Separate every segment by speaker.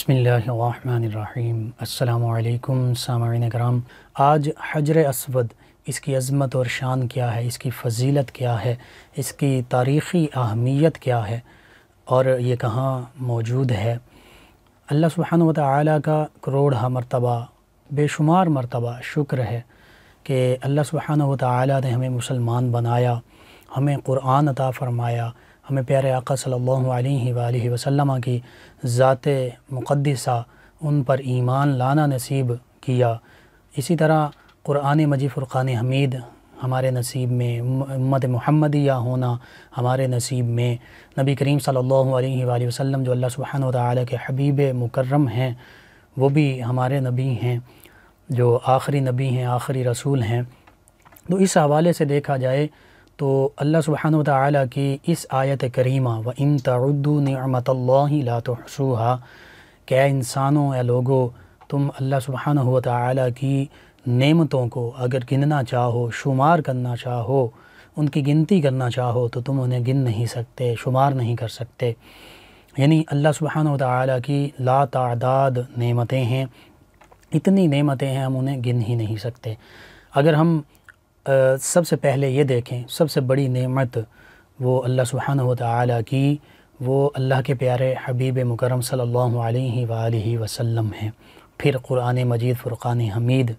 Speaker 1: بسم اللہ الرحمن الرحیم۔ السلام علیکم سامعین کرام۔ آج حجر اسود، اس کی عظمت اور شان کیا ہے، اس کی فضیلت کیا ہے، اس کی تاریخی اہمیت کیا ہے اور یہ کہاں موجود ہے، اللہ سبحانہ و تعالیٰ کا کروڑہ مرتبہ بے شمار مرتبہ شکر ہے کہ اللہ سبحانہ و تعالیٰ نے ہمیں مسلمان بنایا، ہمیں قرآن عطا فرمایا، ہمیں پیارے آقا صلی اللہ علیہ وآلہ وسلم کی ذات مقدسہ ان پر ایمان لانا نصیب کیا۔ اسی طرح قرآن مجید فرقان حمید ہمارے نصیب میں، امت محمدیہ ہونا ہمارے نصیب میں، نبی کریم صلی اللہ علیہ وآلہ وسلم جو اللہ سبحانہ و تعالیٰ کے حبیب مکرم ہیں، وہ بھی ہمارے نبی ہیں، جو آخری نبی ہیں، آخری رسول ہیں۔ تو اس حوالے سے دیکھا جائے تو اللہ سبحانہ و تعالیٰ کی اس آیت کریمہ وَإِن تَعُدُّوا نِعْمَةَ اللَّهِ لَا تُحْصُوهَا، کہ اے انسانوں، اے لوگو، تم اللہ سبحانہ و تعالیٰ کی نعمتوں کو اگر گننا چاہو، شمار کرنا چاہو، ان کی گنتی کرنا چاہو تو تم انہیں گن نہیں سکتے، شمار نہیں کر سکتے۔ یعنی اللہ سبحانہ و تعالیٰ کی لا تعداد نعمتیں ہیں، اتنی نعمتیں ہیں، ہم انہیں گن ہی نہیں سکتے۔ اگر ہم سب سے پہلے یہ دیکھیں، سب سے بڑی نعمت وہ اللہ سبحانہ و تعالیٰ کی، وہ اللہ کے پیارے حبیب مکرم صلی اللہ علیہ وآلہ وسلم ہیں، پھر قرآن مجید فرقان حمید،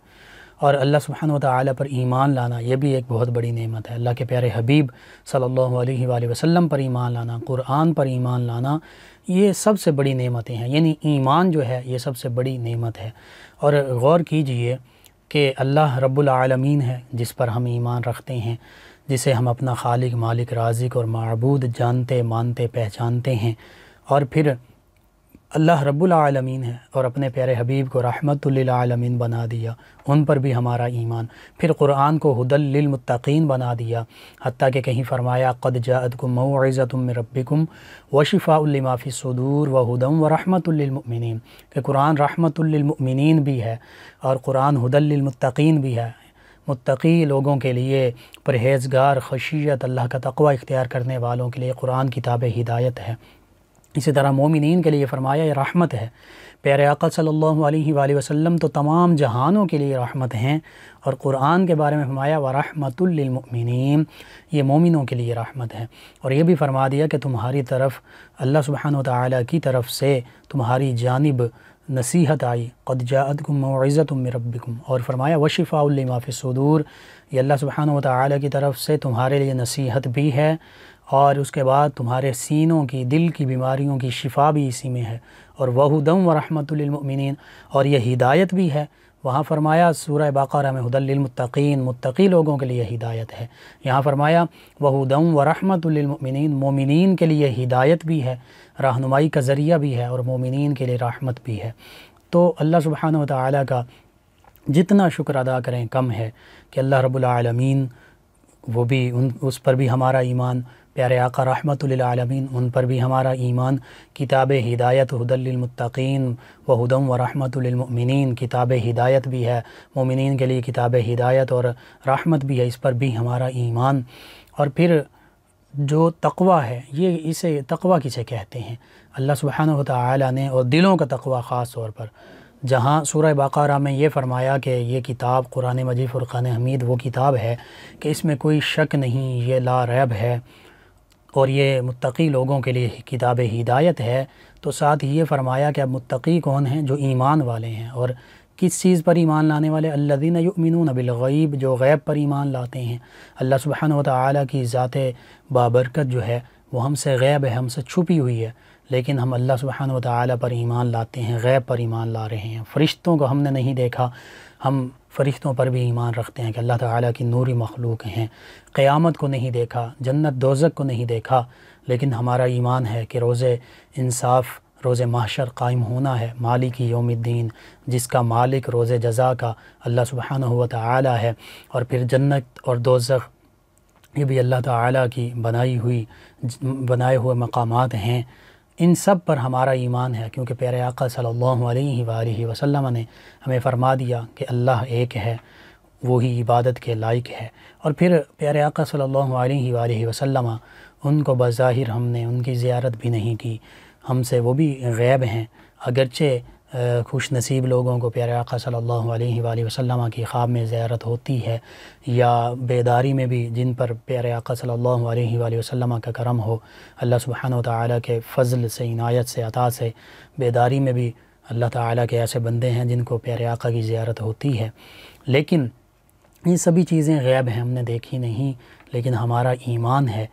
Speaker 1: اور اللہ سبحانہ و تعالیٰ پر ایمان لانا، یہ بھی ایک بہت بڑی نعمت ہے۔ اللہ کے پیارے حبیب صلی اللہ علیہ وآلہ وسلم پر ایمان لانا، قرآن پر ایمان لانا، یہ سب سے بڑی نعمتیں ہیں۔ یعنی ایمان جو ہے یہ سب سے بڑی نعمت ہے۔ اور غور کیجئے کہ اللہ رب العالمین ہے جس پر ہم ایمان رکھتے ہیں، جسے ہم اپنا خالق، مالک، رازق اور معبود جانتے، مانتے، پہچانتے ہیں، اور پھر اللہ رب العالمین ہے اور اپنے پیارے حبیب کو رحمت للعالمین بنا دیا، ان پر بھی ہمارا ایمان، پھر قرآن کو ھدی للمتقین بنا دیا، حتیٰ کہ کہیں فرمایا قد جاءتکم موعظۃ من ربکم وشفاء لما فی الصدور وھدی ورحمۃ للمؤمنین، کہ قرآن رحمت للمؤمنین بھی ہے اور قرآن ھدی للمتقین بھی ہے، متقی لوگوں کے لیے، پرہیزگار، خشیت اللہ کا تقوی اختیار کرنے والوں کے لیے قرآن کتاب ہدایت ہے۔ اسی طرح مومنین کے لیے فرمایا یہ رحمت ہے۔ پیارے آقا صلی اللہ علیہ وآلہ وسلم تو تمام جہانوں کے لیے رحمت ہیں، اور قرآن کے بارے میں فرمایا وَرَحْمَةٌ لِّلْمُؤْمِنِينَ، یہ مومنوں کے لیے رحمت ہے۔ اور یہ بھی فرما دیا کہ تمہاری طرف اللہ سبحانہ و تعالیٰ کی طرف سے تمہاری جانب نصیحت آئی، قد جاءتکم موعظۃ من ربکم، اور فرمایا وشفاء لما فی الصدور، یہ اللہ سبحانہ و تعالیٰ کی طرف سے تمہارے لیے نصیحت بھی ہے، اور اس کے بعد تمہارے سینوں کی، دل کی بیماریوں کی شفا بھی اسی میں ہے، اور وَھُدًى وَرَحْمَةٌ لِّلْمُؤْمِنِينَ، اور یہ ہدایت بھی ہے۔ وہاں فرمایا سورہ بقرہ میں ھدی للمتقین، متقی لوگوں کے لیے ہدایت ہے۔ یہاں فرمایا وَھُدًى وَرَحْمَةٌ لِّلْمُؤْمِنِينَ، مومنین کے لیے ہدایت بھی ہے، رہنمائی کا ذریعہ بھی ہے، اور مومنین کے لیے رحمت بھی ہے۔ تو اللہ سبحانہ و تعالیٰ کا جتنا شکر ادا کریں کم ہے کہ اللہ رب العالمین، وہ بھی اس پر بھی ہمارا ایمان، پیارے آقا رحمت للعالمین ان پر بھی ہمارا ایمان، کتاب ہدایت ھدی للمتقین وھدی ورحمۃ للمؤمنین، کتاب ہدایت بھی ہے، مومنین کے لیے کتاب ہدایت اور رحمت بھی ہے، اس پر بھی ہمارا ایمان۔ اور پھر جو تقوی ہے، یہ اسے تقوی کسے کہتے ہیں؟ اللہ سبحانہ و تعالیٰ نے، اور دلوں کا تقوی خاص طور پر، جہاں سورہ بقرہ میں یہ فرمایا کہ یہ کتاب قرآن مجید فرقان حمید وہ کتاب ہے کہ اس میں کوئی شک نہیں، یہ لا ریب ہے، اور یہ متقی لوگوں کے لیے کتاب ہدایت ہے، تو ساتھ ہی یہ فرمایا کہ اب متقی کون ہیں؟ جو ایمان والے ہیں۔ اور کس چیز پر ایمان لانے والے؟ الذین یؤمنون بالغیب، جو غیب پر ایمان لاتے ہیں۔ اللہ سبحانہ و تعالیٰ کی ذات بابرکت جو ہے وہ ہم سے غیب ہے، ہم سے چھپی ہوئی ہے، لیکن ہم اللہ سبحانہ و تعالیٰ پر ایمان لاتے ہیں، غیب پر ایمان لا رہے ہیں۔ فرشتوں کو ہم نے نہیں دیکھا، ہم فرشتوں پر بھی ایمان رکھتے ہیں کہ اللہ تعالیٰ کی نوری مخلوق ہیں۔ قیامت کو نہیں دیکھا، جنت دوزخ کو نہیں دیکھا، لیکن ہمارا ایمان ہے کہ روز انصاف، روز محشر قائم ہونا ہے، مالک یوم الدین، جس کا مالک روز جزا کا اللہ سبحانہ و تعالیٰ ہے، اور پھر جنت اور دوزخ یہ بھی اللہ تعالیٰ کی بنائے ہوئے مقامات ہیں۔ ان سب پر ہمارا ایمان ہے، کیونکہ پیارے آقا صلی اللہ علیہ وآلہ وسلم نے ہمیں فرما دیا کہ اللہ ایک ہے، وہی عبادت کے لائق ہے۔ اور پھر پیارے آقا صلی اللہ علیہ وآلہ وسلم، ان کو بظاہر ہم نے ان کی زیارت بھی نہیں کی، ہم سے وہ بھی غیب ہیں، اگرچہ خوش نصیب لوگوں کو پیارے آقا صلی اللہ علیہ وآلہ وسلم کی خواب میں زیارت ہوتی ہے، یا بیداری میں بھی جن پر پیارے آقا صلی اللہ علیہ وآلہ وسلم کا کرم ہو، اللہ سبحانہ و تعالیٰ کے فضل سے، عنایت سے، عطا سے بیداری میں بھی اللہ تعالیٰ کے ایسے بندے ہیں جن کو پیارے آقا کی زیارت ہوتی ہے۔ لیکن یہ سبھی چیزیں غیب ہیں، ہم نے دیکھی نہیں، لیکن ہمارا ایمان ہے،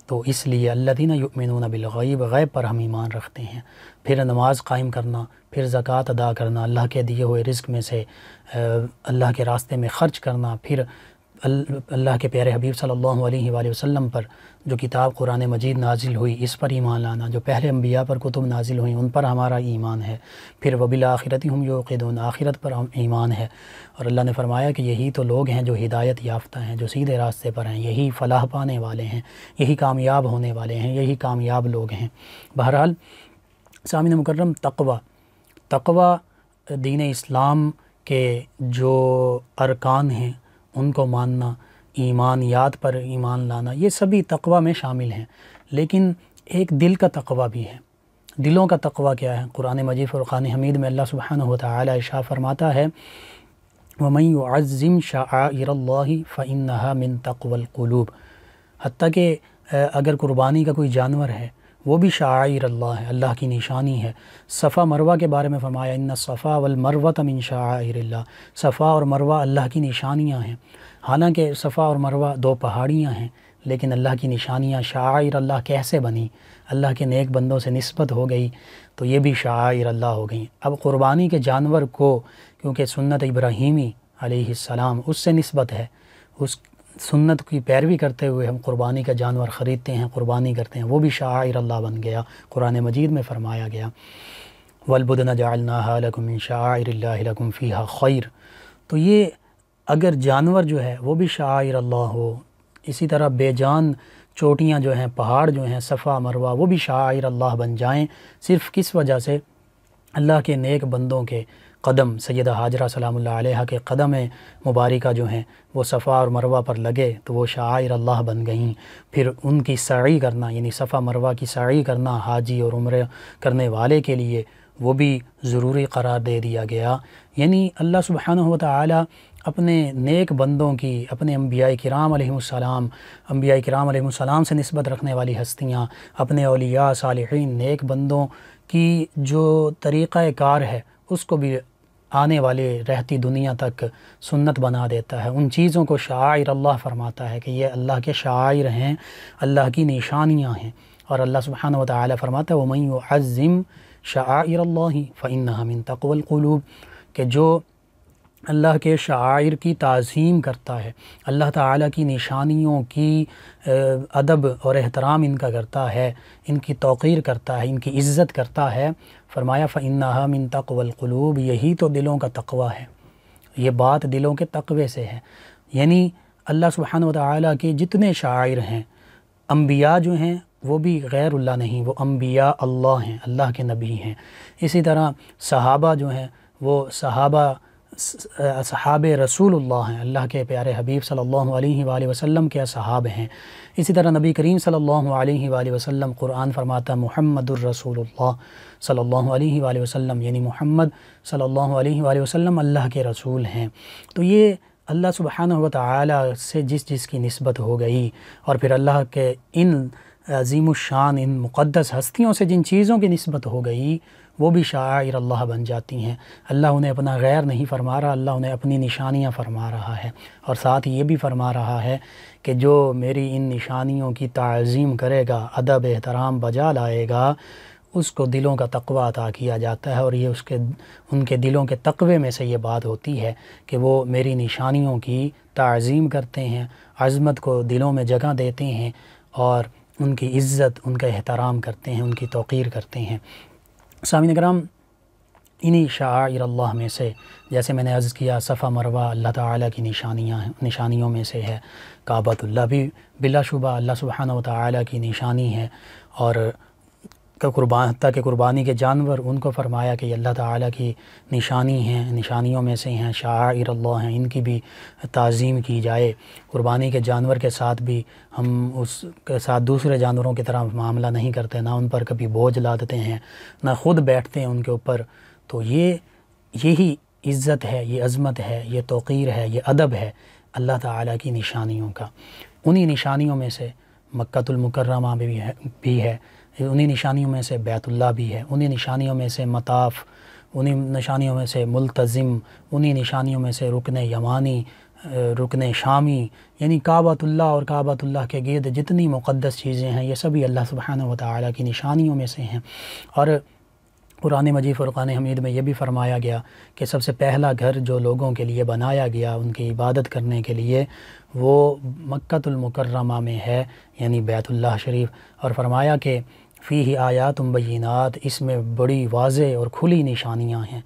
Speaker 1: تو اس لیے الذین یؤمنون بالغیب، غیب پر ہم ایمان رکھتے ہیں۔ پھر نماز قائم کرنا، پھر زکوٰۃ ادا کرنا، اللہ کے دیے ہوئے رزق میں سے اللہ کے راستے میں خرچ کرنا، پھر اللہ کے پیارے حبیب صلی اللہ علیہ وآلہ وسلم پر جو کتاب قرآن مجید نازل ہوئی اس پر ایمان لانا، جو پہلے انبیاء پر کتب نازل ہوئیں ان پر ہمارا ایمان ہے، پھر وبالآخرۃ ہم یوقنون، آخرت پر ہم ایمان ہے۔ اور اللہ نے فرمایا کہ یہی تو لوگ ہیں جو ہدایت یافتہ ہیں، جو سیدھے راستے پر ہیں، یہی فلاح پانے والے ہیں، یہی کامیاب ہونے والے ہیں، یہی کامیاب لوگ ہیں۔ بہرحال سامعین مکرم، تقوی دین اسلام کے جو ارکان ہیں ان کو ماننا، ایمانیات پر ایمان لانا، یہ سبھی تقوی میں شامل ہیں۔ لیکن ایک دل کا تقوی بھی ہے۔ دلوں کا تقوی کیا ہے؟ قرآن مجید فرقان حمید میں اللہ سبحانہ و تعالی ارشاد فرماتا ہے وَمَن يُعَظِّمْ شَعَائِرَ اللَّهِ فَإِنَّهَا مِن تَقْوَى الْقُلُوبِ، حتیٰ کہ اگر قربانی کا کوئی جانور ہے وہ بھی شعائر اللہ ہے، اللہ کی نشانی ہے۔ صفا مروہ کے بارے میں فرمایا ان الصفا والمروۃ من شعائر اللہ، صفا اور مروہ اللہ کی نشانیاں ہیں۔ حالانکہ صفا اور مروہ دو پہاڑیاں ہیں، لیکن اللہ کی نشانیاں شعائر اللہ کیسے بنی؟ اللہ کے نیک بندوں سے نسبت ہو گئی تو یہ بھی شعائر اللہ ہو گئیں۔ اب قربانی کے جانور کو کیونکہ سنت ابراہیمی علیہ السلام اس سے نسبت ہے، اس سنت کی پیروی کرتے ہوئے ہم قربانی کا جانور خریدتے ہیں، قربانی کرتے ہیں، وہ بھی شعائر اللہ بن گیا۔ قرآن مجید میں فرمایا گیا وَالْبُدْنَ جَعَلْنَاهَا لَكُم مِّن شَعَائِرِ اللَّهِ لَكُمْ فِيهَا خَيْرٌ، تو یہ اگر جانور جو ہے وہ بھی شعائر اللہ ہو، اسی طرح بے جان چوٹیاں جو ہیں، پہاڑ جو ہیں، صفا مروہ، وہ بھی شعائر اللہ بن جائیں، صرف کس وجہ سے؟ اللہ کے نیک بندوں کے قدم، سیدہ حاجرہ سلام اللہ علیہا کے قدم مبارکہ جو ہیں وہ صفا اور مروہ پر لگے تو وہ شعائر اللہ بن گئیں۔ پھر ان کی سعی کرنا، یعنی صفا مروہ کی سعی کرنا حاجی اور عمرہ کرنے والے کے لیے وہ بھی ضروری قرار دے دیا گیا۔ یعنی اللہ سبحانہ و تعالی اپنے نیک بندوں کی، اپنے انبیاء کرام علیہ السلام سے نسبت رکھنے والی ہستیاں، اپنے اولیاء صالحین نیک بندوں کی جو طریقہ کار ہے اس کو بھی آنے والے رہتی دنیا تک سنت بنا دیتا ہے۔ ان چیزوں کو شعائر اللہ فرماتا ہے کہ یہ اللہ کے شعائر ہیں، اللہ کی نشانیاں ہیں۔ اور اللہ سبحانہ و تعالی فرماتا ہے وَمَن يُعَظِّمْ شَعَائِرَ اللَّهِ فَإِنَّهَا مِن تَقْوَى الْقُلُوبِ، کہ جو اللہ کے شعائر کی تعظیم کرتا ہے، اللہ تعالیٰ کی نشانیوں کی ادب اور احترام ان کا کرتا ہے، ان کی توقیر کرتا ہے، ان کی عزت کرتا ہے، فرمایا فَإِنَّهَا مِن تَقْوَى الْقُلُوبِ، یہی تو دلوں کا تقوی ہے۔ یہ بات دلوں کے تقوی سے ہے۔ یعنی اللہ سبحانہ و تعالیٰ کے جتنے شعائر ہیں، انبیاء جو ہیں وہ بھی غیر اللہ نہیں، وہ انبیاء اللہ ہیں، اللہ کے نبی ہیں۔ اسی طرح صحابہ جو ہیں وہ صحاب رسول اللہ ہیں، اللہ کے پیارے حبیب صلی اللہ علیہ وآلہ وسلم کے اصحاب ہیں۔ اسی طرح نبی کریم صلی اللہ علیہ وآلہ وسلم، قرآن فرماتا محمد الرسول اللہ صلی اللہ علیہ وآلہ وسلم، یعنی محمد صلی اللہ علیہ وآلہ وسلم اللہ کے رسول ہیں۔ تو یہ اللہ سبحانہ و تعالی سے جس کی نسبت ہو گئی، اور پھر اللہ کے ان عظیم الشان، ان مقدس ہستیوں سے جن چیزوں کی نسبت ہو گئی وہ بھی شعائر اللہ بن جاتی ہیں۔ اللہ انہیں اپنا غیر نہیں فرما رہا، اللہ انہیں اپنی نشانیاں فرما رہا ہے، اور ساتھ یہ بھی فرما رہا ہے کہ جو میری ان نشانیوں کی تعظیم کرے گا، ادب احترام بجا لائے گا، اس کو دلوں کا تقوی عطا کیا جاتا ہے۔ اور یہ ان کے دلوں کے تقوی میں سے یہ بات ہوتی ہے کہ وہ میری نشانیوں کی تعظیم کرتے ہیں، عظمت کو دلوں میں جگہ دیتے ہیں، اور ان کی عزت، ان کا احترام کرتے ہیں، ان کی توقیر کرتے ہیں۔ سامعین کرام، انہی شعائر اللہ میں سے جیسے میں نے عرض کیا صفا مروہ اللہ تعالیٰ کی نشانیوں میں سے ہے، کعبۃ اللہ بھی بلا شبہ اللہ سبحانہ و تعالیٰ کی نشانی ہے، اور حتیٰ کہ قربانی کے جانور ان کو فرمایا کہ یہ اللہ تعالیٰ کی نشانی ہیں، نشانیوں میں سے ہیں، شعائر اللہ ہیں، ان کی بھی تعظیم کی جائے۔ قربانی کے جانور کے ساتھ بھی ہم اس کے ساتھ دوسرے جانوروں کی طرح معاملہ نہیں کرتے، نہ ان پر کبھی بوجھ لا دیتے ہیں، نہ خود بیٹھتے ہیں ان کے اوپر۔ تو یہی عزت ہے، یہ عظمت ہے، یہ توقیر ہے، یہ ادب ہے اللہ تعالیٰ کی نشانیوں کا۔ انہی نشانیوں میں سے مکۃ المکرمہ بھی ہے، انہی نشانیوں میں سے بیت اللہ بھی ہے، انہی نشانیوں میں سے مطاف، انہی نشانیوں میں سے ملتزم، انہی نشانیوں میں سے رکن یمانی، رکن شامی، یعنی کعبۃ اللہ اور کعبۃ اللہ کے گرد جتنی مقدس چیزیں ہیں یہ سبھی اللہ سبحانہ و تعالیٰ کی نشانیوں میں سے ہیں۔ اور قرآن مجید فرقان حمید میں یہ بھی فرمایا گیا کہ سب سے پہلا گھر جو لوگوں کے لیے بنایا گیا ان کی عبادت کرنے کے لیے وہ مکۃ المکرمہ میں ہے، یعنی بیت اللہ شریف۔ اور فرمایا کہ فیہ آیات بینات، اس میں بڑی واضح اور کھلی نشانیاں ہیں۔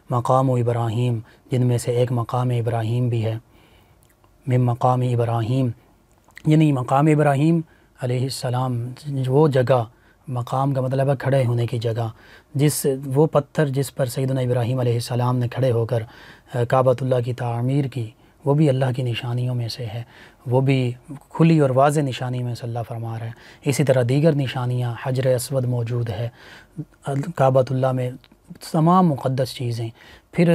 Speaker 1: مقام ابراہیم، جن میں سے ایک مقام ابراہیم بھی ہے، من مقام ابراہیم، یعنی مقام ابراہیم علیہ السلام، وہ جگہ، مقام کا مطلب ہے کھڑے ہونے کی جگہ، وہ پتھر جس پر سیدنا ابراہیم علیہ السلام نے کھڑے ہو کر کعبۃ اللہ کی تعمیر کی، وہ بھی اللہ کی نشانیوں میں سے ہے، وہ بھی کھلی اور واضح نشانی میں سے اللہ فرما رہا ہے۔ اسی طرح دیگر نشانیاں، حجر اسود موجود ہے کعبۃ اللہ میں، تمام مقدس چیزیں۔ پھر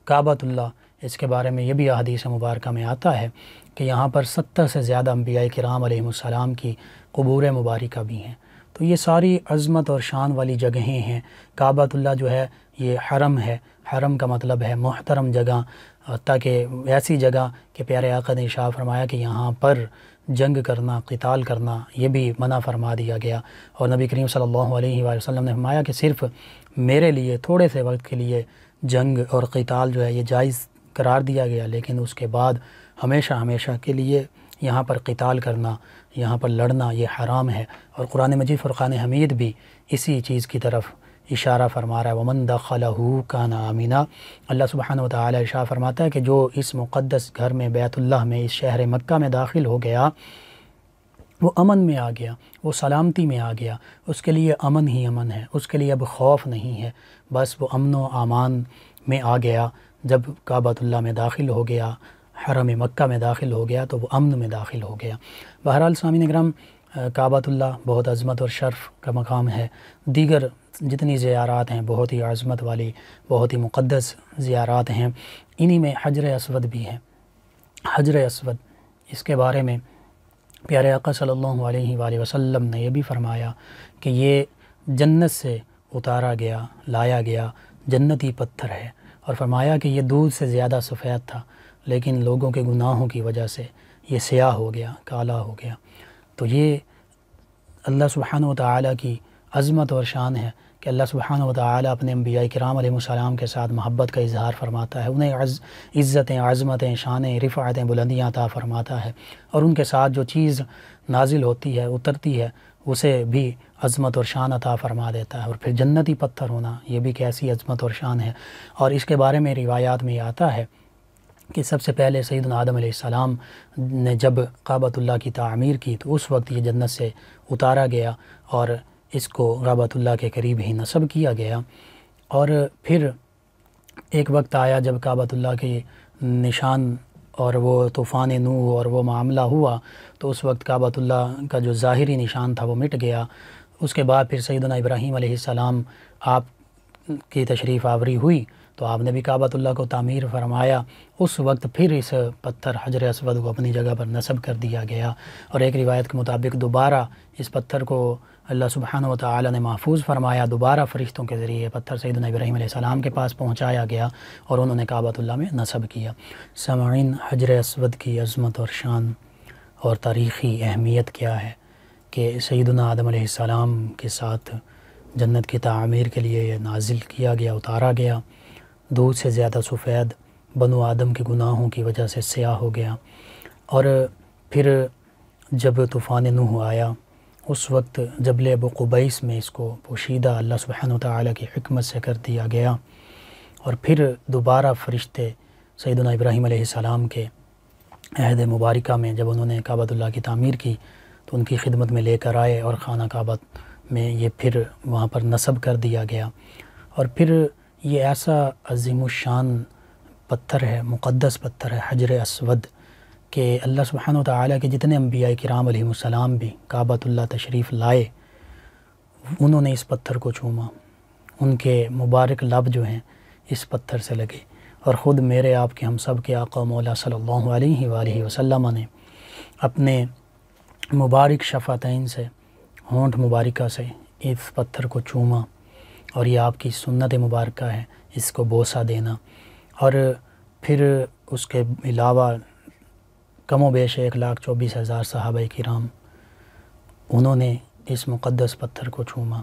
Speaker 1: کعبۃ اللہ، اس کے بارے میں یہ بھی احادیث مبارکہ میں آتا ہے کہ یہاں پر 70 سے زیادہ انبیاء کرام علیہ السلام کی قبور مبارکہ بھی ہیں۔ تو یہ ساری عظمت اور شان والی جگہیں ہیں۔ کعبۃ اللہ جو ہے یہ حرم ہے، حرم کا مطلب ہے محترم جگہ، تاکہ ایسی جگہ کہ پیارے آقا نے ارشاد فرمایا کہ یہاں پر جنگ کرنا، قتال کرنا یہ بھی منع فرما دیا گیا۔ اور نبی کریم صلی اللہ علیہ وآلہ وسلم نے فرمایا کہ صرف میرے لیے تھوڑے سے وقت کے لیے جنگ اور قتال جو ہے یہ جائز قرار دیا گیا، لیکن اس کے بعد ہمیشہ ہمیشہ کے لیے یہاں پر قتال کرنا، یہاں پر لڑنا یہ حرام ہے۔ اور قرآن مجید فرقان حمید بھی اسی چیز کی طرف اشارہ فرما رہا ہے، وَمَن دَخَلَهُ كَانَ آمِنًا۔ اللہ سبحانہ وتعالی ارشاد فرماتا ہے کہ جو اس مقدس گھر میں، بیت اللہ میں، اس شہر مکہ میں داخل ہو گیا وہ امن میں آ گیا، وہ سلامتی میں آ گیا، اس کے لیے امن ہی امن ہے، اس کے لیے اب خوف نہیں ہے، بس وہ امن و امان میں آ گیا۔ جب کعبۃ اللہ میں داخل ہو گیا، حرم مکہ میں داخل ہو گیا تو وہ امن میں داخل ہو گیا۔ بہرحال سامعین کرام، کعبۃ اللہ بہت عظمت اور شرف کا مقام ہے۔ دیگر جتنی زیارات ہیں بہت ہی عظمت والی، بہت ہی مقدس زیارات ہیں۔ انہی میں حجر اسود بھی ہے۔ حجر اسود، اس کے بارے میں پیارے آقا صلی اللہ علیہ وآلہ وسلم نے یہ بھی فرمایا کہ یہ جنت سے اتارا گیا، لایا گیا جنتی پتھر ہے، اور فرمایا کہ یہ دودھ سے زیادہ سفید تھا، لیکن لوگوں کے گناہوں کی وجہ سے یہ سیاہ ہو گیا، کالا ہو گیا۔ تو یہ اللہ سبحانہ و تعالیٰ کی عظمت اور شان ہے کہ اللہ سبحانہ و تعالیٰ اپنے انبیاء کرام علیہ السلام کے ساتھ محبت کا اظہار فرماتا ہے، انہیں عزتیں، عظمتیں، شانیں، رفعتیں، بلندیاں عطا فرماتا ہے، اور ان کے ساتھ جو چیز نازل ہوتی ہے، اترتی ہے، اسے بھی عظمت اور شان عطا فرما دیتا ہے۔ اور پھر جنتی پتھر ہونا یہ بھی کیسی عظمت اور شان ہے۔ اور اس کے بارے میں روایات میں یہ آتا ہے کہ سب سے پہلے سیدنا آدم علیہ السلام نے جب کعبۃ اللہ کی تعمیر کی تو اس وقت یہ جنت سے اتارا گیا اور اس کو کعبۃ اللہ کے قریب ہی نصب کیا گیا۔ اور پھر ایک وقت آیا جب کعبۃ اللہ کے نشان اور وہ طوفان نوح اور وہ معاملہ ہوا تو اس وقت کعبۃ اللہ کا جو ظاہری نشان تھا وہ مٹ گیا۔ اس کے بعد پھر سیدنا ابراہیم علیہ السلام آپ کی تشریف آوری ہوئی تو آپ نے بھی کعبۃ اللہ کو تعمیر فرمایا۔ اس وقت پھر اس پتھر حجر اسود کو اپنی جگہ پر نصب کر دیا گیا، اور ایک روایت کے مطابق دوبارہ اس پتھر کو اللہ سبحانہ و تعالی نے محفوظ فرمایا، دوبارہ فرشتوں کے ذریعے پتھر سیدنا ابراہیم علیہ السلام کے پاس پہنچایا گیا اور انہوں نے کعبۃ اللہ میں نصب کیا۔ سامعین، حجر اسود کی عظمت اور شان اور تاریخی اہمیت کیا ہے کہ سیدنا آدم علیہ السلام کے ساتھ جنت کی تعمیر کے لیے یہ نازل کیا گیا، اتارا گیا، دودھ سے زیادہ سفید، بنو آدم کے گناہوں کی وجہ سے سیاہ ہو گیا۔ اور پھر جب طوفان نوح آیا اس وقت جبل ابو قبیس میں اس کو پوشیدہ اللہ سبحانہ وتعالی کی حکمت سے کر دیا گیا، اور پھر دوبارہ فرشتے سیدنا ابراہیم علیہ السلام کے عہد مبارکہ میں جب انہوں نے کعبۃ اللہ کی تعمیر کی تو ان کی خدمت میں لے کر آئے اور خانہ کعبہ میں یہ پھر وہاں پر نصب کر دیا گیا، اور پھر یہ ایسا عظیم الشان پتھر ہے، مقدس پتھر ہے حجر اسود، کہ اللہ سبحانہ و تعالیٰ کے جتنے انبیاء کرام علیہ السلام بھی کعبۃ اللہ تشریف لائے، انہوں نے اس پتھر کو چوما، ان کے مبارک لب جو ہیں اس پتھر سے لگے، اور خود میرے آپ کے ہم سب کے آقا مولا صلی اللہ علیہ وآلہ وسلم نے اپنے مبارک شفتین سے، ہونٹ مبارکہ سے اس پتھر کو چوما، اور یہ آپ کی سنت مبارکہ ہے اس کو بوسہ دینا۔ اور پھر اس کے علاوہ کم و بیش 1,24,000 صحابہ کرام انہوں نے اس مقدس پتھر کو چوما،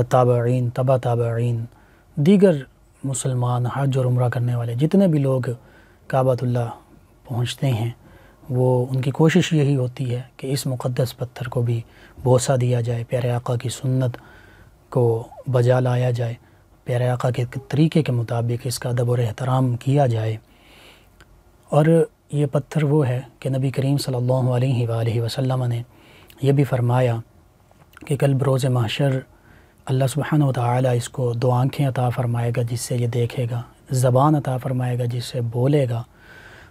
Speaker 1: تابعین، تبع تابعین، دیگر مسلمان، حج اور عمرہ کرنے والے جتنے بھی لوگ کعبۃ اللہ پہنچتے ہیں، وہ ان کی کوشش یہی ہوتی ہے کہ اس مقدس پتھر کو بھی بوسہ دیا جائے، پیارے آقا کی سنت کو بجا لایا جائے، پیارے آقا کے طریقے کے مطابق اس کا ادب اور احترام کیا جائے۔ اور یہ پتھر وہ ہے کہ نبی کریم صلی اللہ علیہ وآلہ وسلم نے یہ بھی فرمایا کہ کل بروز محشر اللہ سبحانہ و تعالیٰ اس کو 2 آنکھیں عطا فرمائے گا جس سے یہ دیکھے گا، زبان عطا فرمائے گا جس سے بولے گا،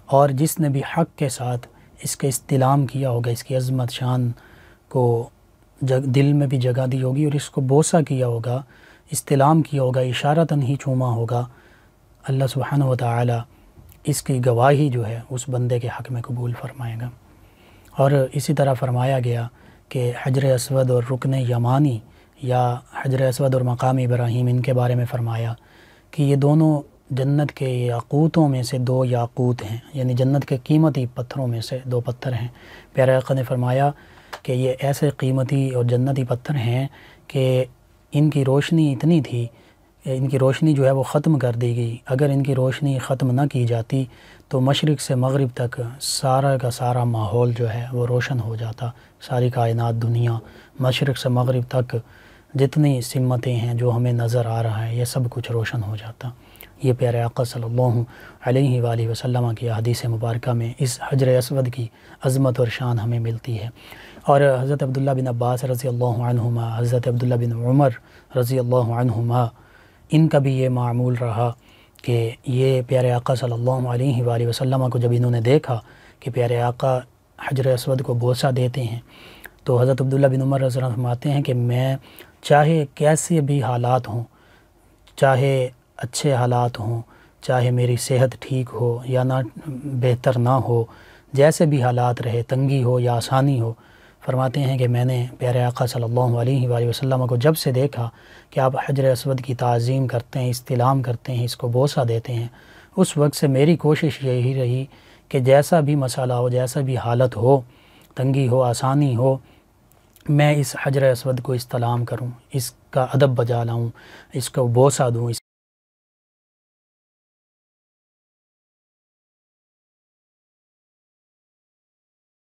Speaker 1: اور جس نے بھی حق کے ساتھ اس کے استلام کیا ہوگا، اس کی عظمت شان کو دل میں بھی جگہ دی ہوگی، اور اس کو بوسہ کیا ہوگا، استلام کیا ہوگا، اشارتاً ہی چوما ہوگا، اللہ سبحانہ و تعالیٰ اس کی گواہی جو ہے اس بندے کے حق میں قبول فرمائے گا۔ اور اسی طرح فرمایا گیا کہ حجر اسود اور رکن یمانی یا حجر اسود اور مقام ابراہیم، ان کے بارے میں فرمایا کہ یہ دونوں جنت کے یاقوتوں میں سے 2 یاقوت ہیں، یعنی جنت کے قیمتی پتھروں میں سے 2 پتھر ہیں۔ پیارے آقا نے فرمایا کہ یہ ایسے قیمتی اور جنتی پتھر ہیں کہ ان کی روشنی اتنی تھی، ان کی روشنی جو ہے وہ ختم کر دی گئی، اگر ان کی روشنی ختم نہ کی جاتی تو مشرق سے مغرب تک سارا کا سارا ماحول جو ہے وہ روشن ہو جاتا، ساری کائنات، دنیا، مشرق سے مغرب تک جتنی سمتیں ہیں جو ہمیں نظر آ رہا ہے، یہ سب کچھ روشن ہو جاتا۔ یہ پیارے آقا صلی اللہ علیہ وآلہ وسلم کی حدیث مبارکہ میں اس حجر اسود کی عظمت اور شان ہمیں ملتی ہے۔ اور حضرت عبداللہ بن عباس رضی اللہ عنہما، حضرت عبداللہ بن عمر رضی اللہ عنہما، ان کا بھی یہ معمول رہا کہ یہ پیارے آقا صلی اللہ علیہ وآلہ وسلم کو جب انہوں نے دیکھا کہ پیارے آقا حجر اسود کو بوسہ دیتے ہیں، تو حضرت عبداللہ بن عمر رضی اللہ عنہ فرماتے ہیں کہ میں چاہے کیسے بھی حالات ہوں، چاہے اچھے حالات ہوں، چاہے میری صحت ٹھیک ہو یا نہ بہتر نہ ہو، جیسے بھی حالات رہے، تنگی ہو یا آسانی ہو، فرماتے ہیں کہ میں نے پیارے آقا صلی اللہ علیہ وآلہ وسلم کو جب سے دیکھا کہ آپ حجر اسود کی تعظیم کرتے ہیں، استلام کرتے ہیں، اس کو بوسہ دیتے ہیں، اس وقت سے میری کوشش یہی رہی کہ جیسا بھی مسئلہ ہو، جیسا بھی حالت ہو، تنگی ہو، آسانی ہو، میں اس حجر اسود کو استلام کروں، اس کا ادب بجا لاؤں، اس کو بوسہ دوں،